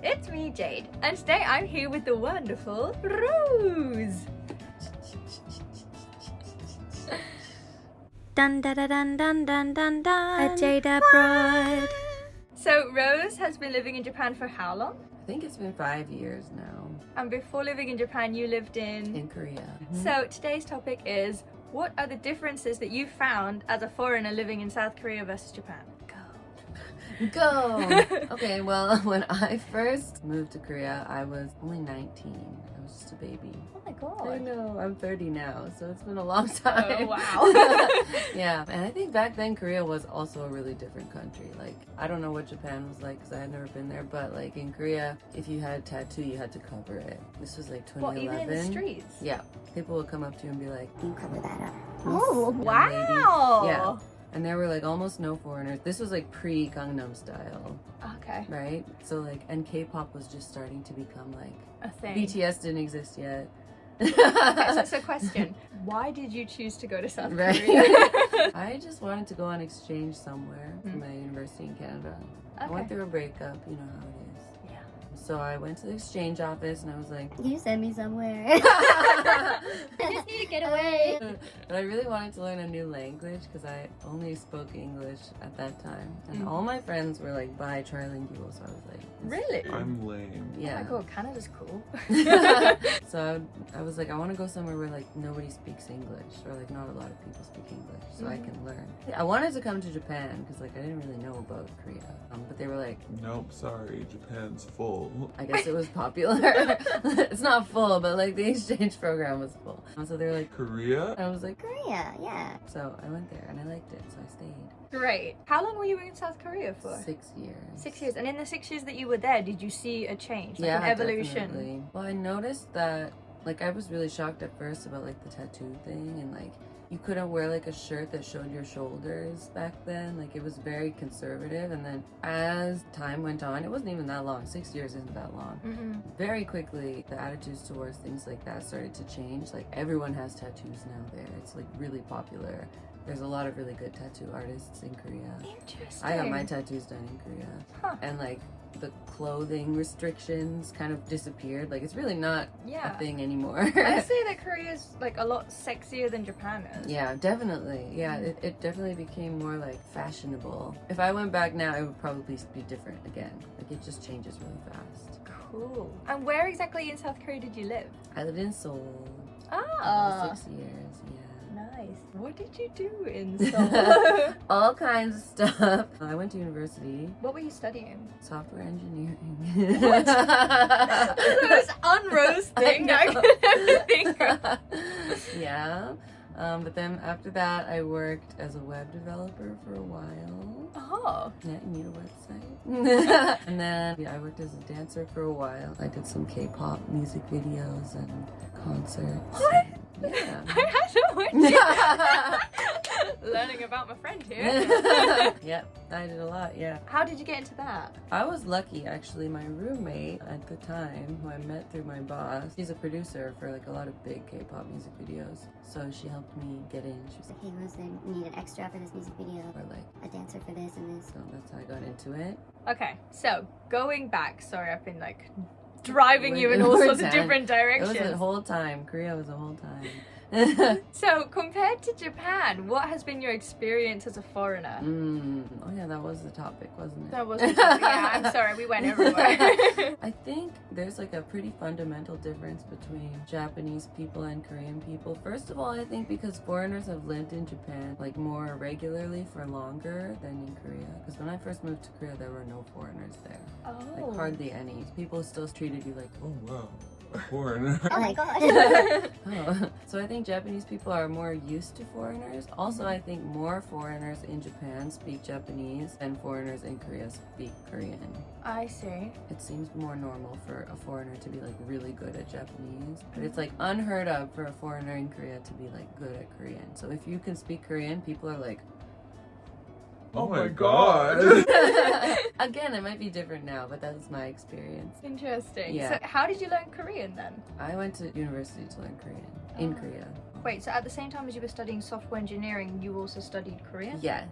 it's me, Jade, and today I'm here with the wonderful Rose. Dun dun dun dun dun dun dun. A Jade abroad. So Rose has been living in Japan for how long? I think it's been 5 years now. And before living in Japan, you lived in Korea. So today's topic is, what are the differences that you found as a foreigner living in South Korea versus Japan? Go! Okay, well, when I first moved to Korea, I was only 19. I was just a baby. Oh my god. I know, I'm 30 now, so it's been a long time. Oh wow. Yeah, and I think back then Korea was also a really different country. Like, I don't know what Japan was like because I had never been there, but like in Korea, if you had a tattoo, you had to cover it. This was like 2011. What, even in the streets? Yeah. People would come up to you and be like, You cover that up. Oh, young wow. lady. Yeah. And there were like almost no foreigners. This was like pre-Gangnam Style, Okay. right? So like, and K-pop was just starting to become like, A thing. BTS didn't exist yet. Okay, so it's a question. Why did you choose to go to South Right. Korea? I just wanted to go on exchange somewhere for my university in Canada. I went through a breakup, you know how it is. Yeah. So I went to the exchange office and I was like, You send me somewhere. I just need to get away. but I really wanted to learn a new language because I only spoke English at that time. And all my friends were like bi-trilingual, so I was like, Really? I'm lame. yeah. Oh my god, Canada's cool. So I was like, I want to go somewhere where like nobody speaks English, or like not a lot of people speak English, so I can learn. I wanted to come to Japan because like I didn't really know about Korea, but they were like, Nope, sorry, Japan's full. I guess it was popular. It's not full, but like the exchange program was full. So they were like, Korea? I was like, Korea, yeah. so I went there and I liked it, so I stayed. Great. How long were you in South Korea for? 6 years. 6 years. And in the 6 years that you were there, did you see a change? Like an evolution? Definitely. Well, I noticed that, like, I was really shocked at first about like the tattoo thing, and like you couldn't wear like a shirt that showed your shoulders back then. Like, it was very conservative. And then as time went on, it wasn't even that long. 6 years isn't that long. Very quickly, the attitudes towards things like that started to change. Like, everyone has tattoos now there. It's like really popular. There's a lot of really good tattoo artists in Korea. Interesting. I got my tattoos done in Korea. Huh. And like the clothing restrictions kind of disappeared. Like, it's really not Yeah. a thing anymore. I say that Korea's like a lot sexier than Japan is. Yeah, definitely. Yeah, it definitely became more like fashionable. If I went back now, it would probably be different again. Like, it just changes really fast. Cool. And where exactly in South Korea did you live? I lived in Seoul Ah. for 6 years. Yeah. Nice. What did you do in Seoul? All kinds of stuff. I went to university, What were you studying? software engineering. What? The most un-Rose thing I could ever think of. Yeah. But then after that, I worked as a web developer for a while. Oh. Yeah, you need a website. And then I worked as a dancer for a while. I did some K-pop music videos and concerts. What? Yeah. I had no idea. Learning about my friend here. Yep, I did a lot, yeah. How did you get into that? I was lucky, actually. My roommate at the time, who I met through my boss, she's a producer for like a lot of big K-pop music videos. So she helped me get in. She was like, Hey Rose, I need an extra for this music video. or like, A dancer for this and this. so that's how I got into it. Okay, so going back, sorry, I've been like driving you in all We're sorts of done. different It directions. was a whole time. Korea was a whole time. So compared to Japan, what has been your experience as a foreigner? Oh yeah, that was the topic, wasn't it? That was yeah, I'm sorry, we went everywhere. I think there's like a pretty fundamental difference between Japanese people and Korean people. First of all, I think because foreigners have lived in Japan like more regularly for longer than in Korea. Because when I first moved to Korea, there were no foreigners there. Oh. Like, hardly any. People still treated you like, Oh wow, a foreigner. Oh my god. oh. So I think Japanese people are more used to foreigners. Also, I think more foreigners in Japan speak Japanese than foreigners in Korea speak Korean. I see. It seems more normal for a foreigner to be like really good at Japanese, but it's like unheard of for a foreigner in Korea to be like good at Korean. So if you can speak Korean, people are like, Oh my god. again, it might be different now, but that's my experience. Interesting. Yeah. So how did you learn Korean then? I went to university to learn Korean in Korea. Wait, so at the same time as you were studying software engineering, you also studied Korean? Yes.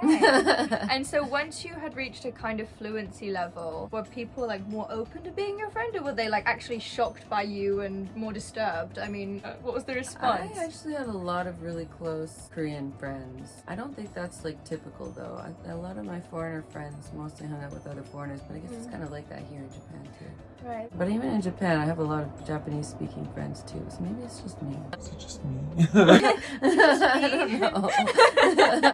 Okay. And so once you had reached a kind of fluency level, were people like more open to being your friend, or were they like actually shocked by you and more disturbed? I mean, what was the response? I actually had a lot of really close Korean friends. I don't think that's like typical though. A lot of my foreigner friends mostly hung out with other foreigners, but I guess it's kind of like that here in Japan too. Right. But even in Japan, I have a lot of Japanese speaking friends too, so maybe it's just me. Is it just me? I don't know.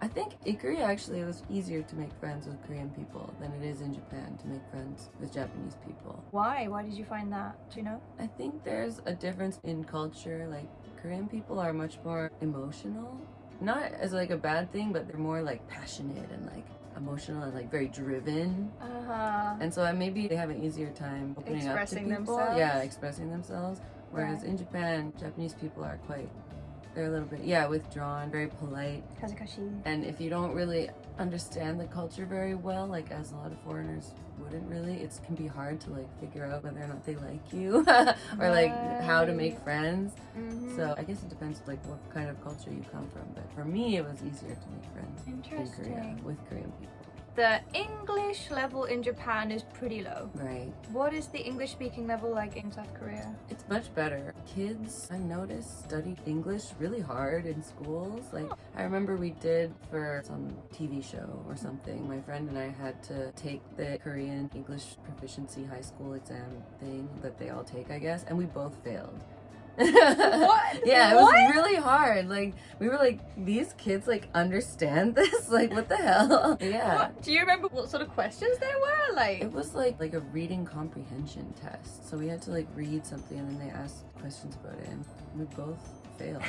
I think in Korea actually it was easier to make friends with Korean people than it is in Japan to make friends with Japanese people. Why? Why did you find that? Do you know? I think there's a difference in culture. Like Korean people are much more emotional. Not as like a bad thing, but they're more like passionate and like emotional and like very driven. And so maybe they have an easier time opening up to Expressing people. themselves. Yeah, expressing themselves. Whereas in Japan, Japanese people are they're a little bit, withdrawn, very polite. Kazakashi. And if you don't really understand the culture very well, like as a lot of foreigners wouldn't really, it can be hard to like figure out whether or not they like you or like how to make friends. So I guess it depends like what kind of culture you come from. But for me, it was easier to make friends in Korea with Korean people. The English level in Japan is pretty low. Right. What is the English speaking level like in South Korea? It's much better. Kids, I noticed, studied English really hard in schools. Like, I remember we did for some TV show or something. My friend and I had to take the Korean English proficiency high school exam thing that they all take, I guess, and we both failed. What? Yeah, it was really hard. Like, we were like, these kids like understand this? Like, what the hell? Yeah. What? Do you remember what sort of questions there were? Like, It was like a reading comprehension test. So we had to like read something and then they asked questions about it and we both failed.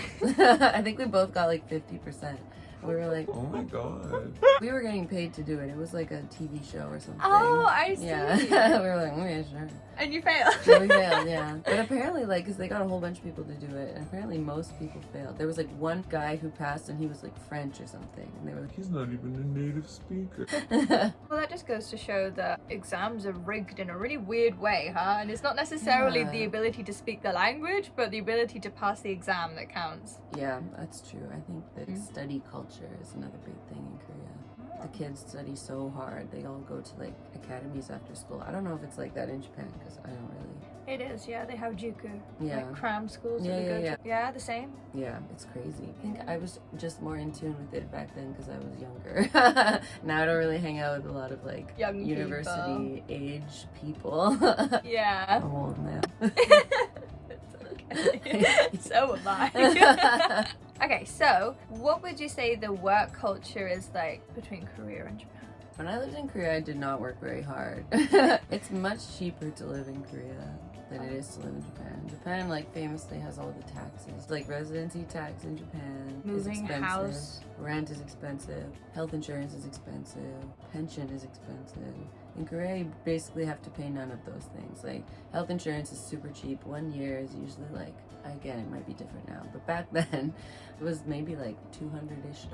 I think we both got like 50%. We were like, Oh my god. we were getting paid to do it. It was like a TV show or something. oh, I see. Yeah. We were like, okay, sure. And you failed. So we failed, yeah. But apparently, like, because they got a whole bunch of people to do it, and apparently most people failed. There was like one guy who passed and he was like French or something. And they were like, He's not even a native speaker. Well, that just goes to show that exams are rigged in a really weird way, huh? And it's not necessarily the ability to speak the language, but the ability to pass the exam that counts. yeah, that's true. I think that study culture is another big thing in Korea. The kids study so hard. They all go to like academies after school. I don't know if it's like that in Japan because I don't really. It is, yeah. They have juku, Yeah. like cram schools. Yeah, that they go yeah, to. Yeah, the same. Yeah, it's crazy. I think I was just more in tune with it back then because I was younger. Now I don't really hang out with a lot of like Young university age people. Yeah. I'm old now. So am I. Okay, so what would you say the work culture is like between Korea and Japan? When I lived in Korea, I did not work very hard. It's much cheaper to live in Korea than it is to live in Japan. Japan, like, famously has all the taxes. Like, residency tax in Japan is Moving expensive. house. Rent is expensive. Health insurance is expensive. Pension is expensive. In Korea, you basically have to pay none of those things. Like, health insurance is super cheap. 1 year is usually like, again, it might be different now, but back then it was maybe like $200-ish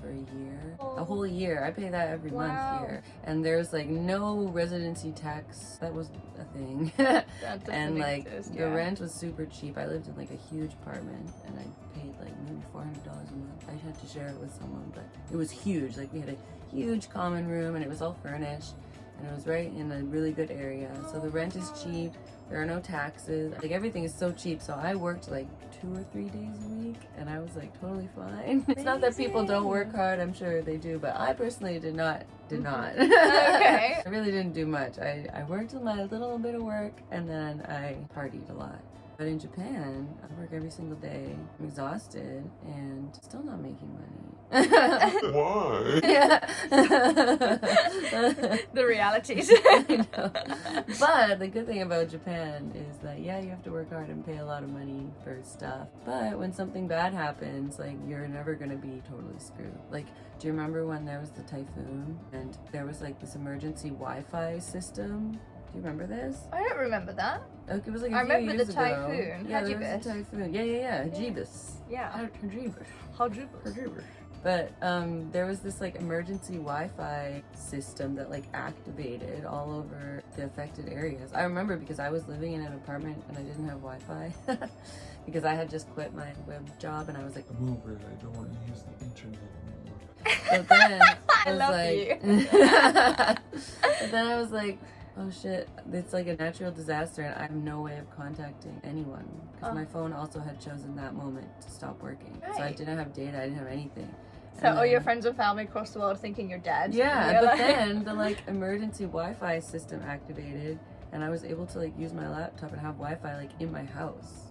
for a year. A whole year. I pay that every month here. And there's like no residency tax. That was a thing. That And doesn't like exist, the yeah. rent was super cheap. I lived in like a huge apartment and I paid like maybe $400 a month. I had to share it with someone, but it was huge. Like we had a huge common room and it was all furnished and it was right in a really good area. So the rent is cheap. There are no taxes. Like everything is so cheap. So I worked like 2 or 3 days a week and I was like totally fine. It's not that people don't work hard. I'm sure they do, but I personally did not. Okay. I really didn't do much. I worked my little bit of work and then I partied a lot. But in Japan, I work every single day. I'm exhausted and still not making money. Why? Yeah. The realities. I know. But the good thing about Japan is that, yeah, you have to work hard and pay a lot of money for stuff. But when something bad happens, like, you're never going to be totally screwed. Like, do you remember when there was the typhoon and there was, like, this emergency Wi-Fi system? Do you remember this? I don't remember that. Like, it was like I a few remember the years ago. typhoon. Yeah, there Hajibis. was a typhoon. Yeah. Hajibis. Yeah. Hajibis. But there was this like emergency Wi-Fi system that like activated all over the affected areas. I remember because I was living in an apartment and I didn't have Wi-Fi because I had just quit my web job and I was like, I'm over it. I don't want to use the internet anymore. so then I was love like, you. but then I was like, oh shit, it's like a natural disaster and I have no way of contacting anyone. Because my phone also had chosen that moment to stop working. So I Right. didn't have data, I didn't have anything. So And all your then- friends and family across the world thinking you're dead. Yeah, You're but like- then the like emergency Wi-Fi system activated and I was able to like use my laptop and have Wi-Fi like in my house.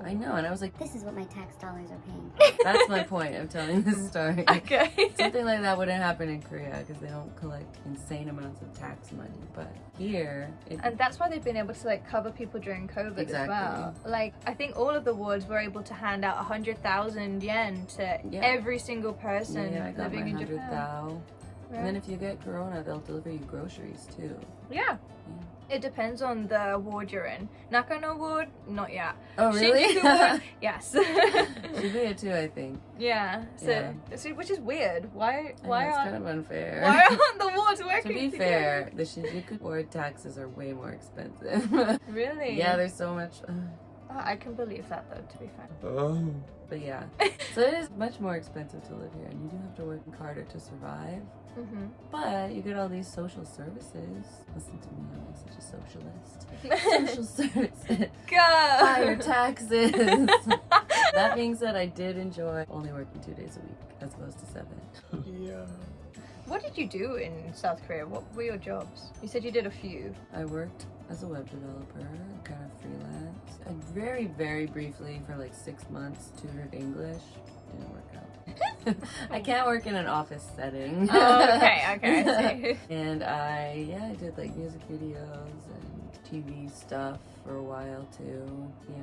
I know, and I was like, This is what my tax dollars are paying. that's my point of telling this story. Okay. Something like that wouldn't happen in Korea because they don't collect insane amounts of tax money. But here, And that's why they've been able to like cover people during COVID Exactly. as well. Like I think all of the wards were able to hand out 100,000 yen to Yeah. every single person yeah, I got my living in 100 Japan. thou. Right. And then if you get corona, they'll deliver you groceries too. Yeah. It depends on the ward you're in. Nakano ward, not yet. Oh really? Shinjuku ward, yes. Shibuya too, I think. yeah. So, Yeah. so which is weird. Why I know, it's aren't kind of unfair. why aren't the wards To working be together? fair, the Shinjuku ward taxes are way more expensive. Really? Yeah, there's so much. Oh, I can believe that though, to be fair. Oh. But yeah, so it is much more expensive to live here, and you do have to work harder to survive. Mm-hmm. But you get all these social services. Listen to me, I'm such a socialist. Social services, Go! higher taxes. That being said, I did enjoy only working 2 days a week as opposed to 7. Yeah. What did you do in South Korea? What were your jobs? You said you did a few. I worked as a web developer, kind of freelance. I very, very briefly for like 6 months tutored English. Didn't work out. I can't work in an office setting. Oh, okay, I see. And I did like music videos and TV stuff for a while too. Yeah.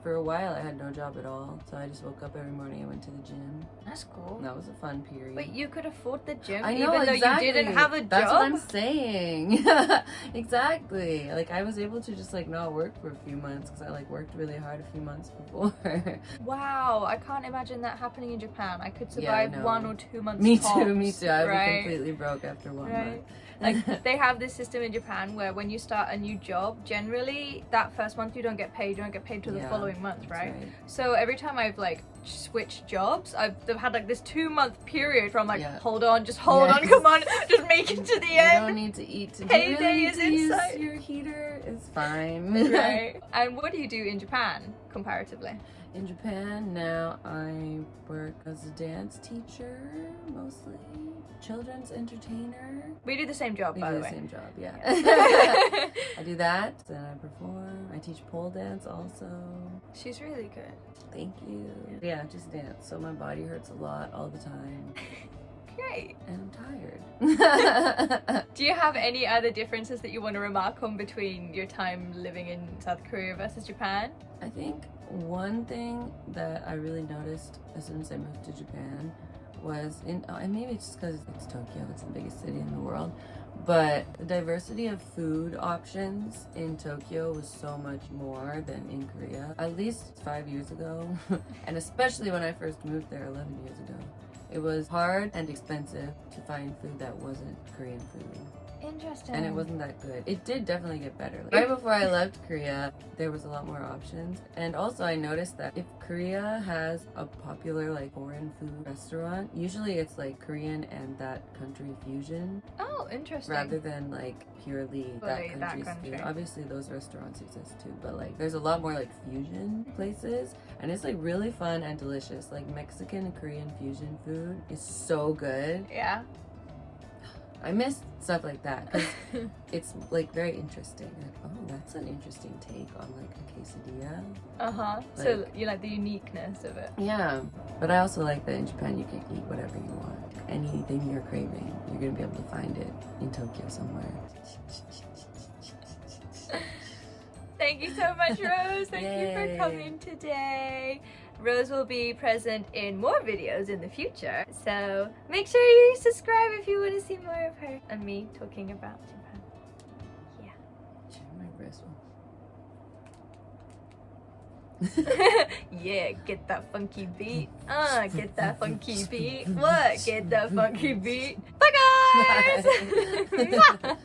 For a while I had no job at all, so I just woke up every morning and went to the gym. That's cool. And that was a fun period. Wait, you could afford the gym I know, even though exactly. you didn't have a job? That's what I'm saying. Exactly. Like I was able to just like not work for a few months because I like worked really hard a few months before. Wow, I can't imagine that happening in Japan. I could Yeah, I survive know. 1 or 2 months Me tops, too, me too. I'd be right? completely broke after 1 Right. month. Like they have this system in Japan where when you start a new job, generally that first month you don't get paid. You don't get paid till the Yeah, following month, that's right? So every time I've like switched jobs, I've had like this 2-month period where I'm like, Yeah. hold on, just hold on, Yes. come on, just make it to the You don't end. need to eat to Payday do you really is need to in use sight. your heater. It's fine. Right. And what do you do in Japan comparatively? In Japan now I work as a dance teacher mostly, children's entertainer. We do the same job, We by do the the way. same job, yeah. I do that, then I perform. I teach pole dance also. She's really good. Thank you. Yeah, just dance. So my body hurts a lot all the time, Great. and I'm tired. Do you have any other differences that you want to remark on between your time living in South Korea versus Japan? I think one thing that I really noticed as soon as I moved to Japan was and maybe it's just because it's Tokyo, it's the biggest city in the world, but the diversity of food options in Tokyo was so much more than in Korea, at least 5 years ago. And especially when I first moved there 11 years ago, it was hard and expensive to find food that wasn't Korean food. Interesting. And it wasn't that good. It did definitely get better. Right before I left Korea, there was a lot more options. And also I noticed that if Korea has a popular like foreign food restaurant, usually it's like Korean and that country fusion Oh, interesting. rather than like purely that Fully that country's food. country. Obviously those restaurants exist too, but like there's a lot more like fusion places and it's like really fun and delicious. Like Mexican and Korean fusion food is so good. Yeah. I miss stuff like that because it's like very interesting. Like, oh, that's an interesting take on like a quesadilla. Uh-huh. So Like- you like the uniqueness of it. Yeah, but I also like that in Japan you can eat whatever you want. Anything you're craving, you're gonna be able to find it in Tokyo somewhere. Thank you so much, Rose. Thank you for Yay. coming today. Rose will be present in more videos in the future, so make sure you subscribe if you want to see more of her and me talking about Japan. My wrist Yeah, get that funky beat. Get that funky beat. What? Get that funky beat. Bye, guys!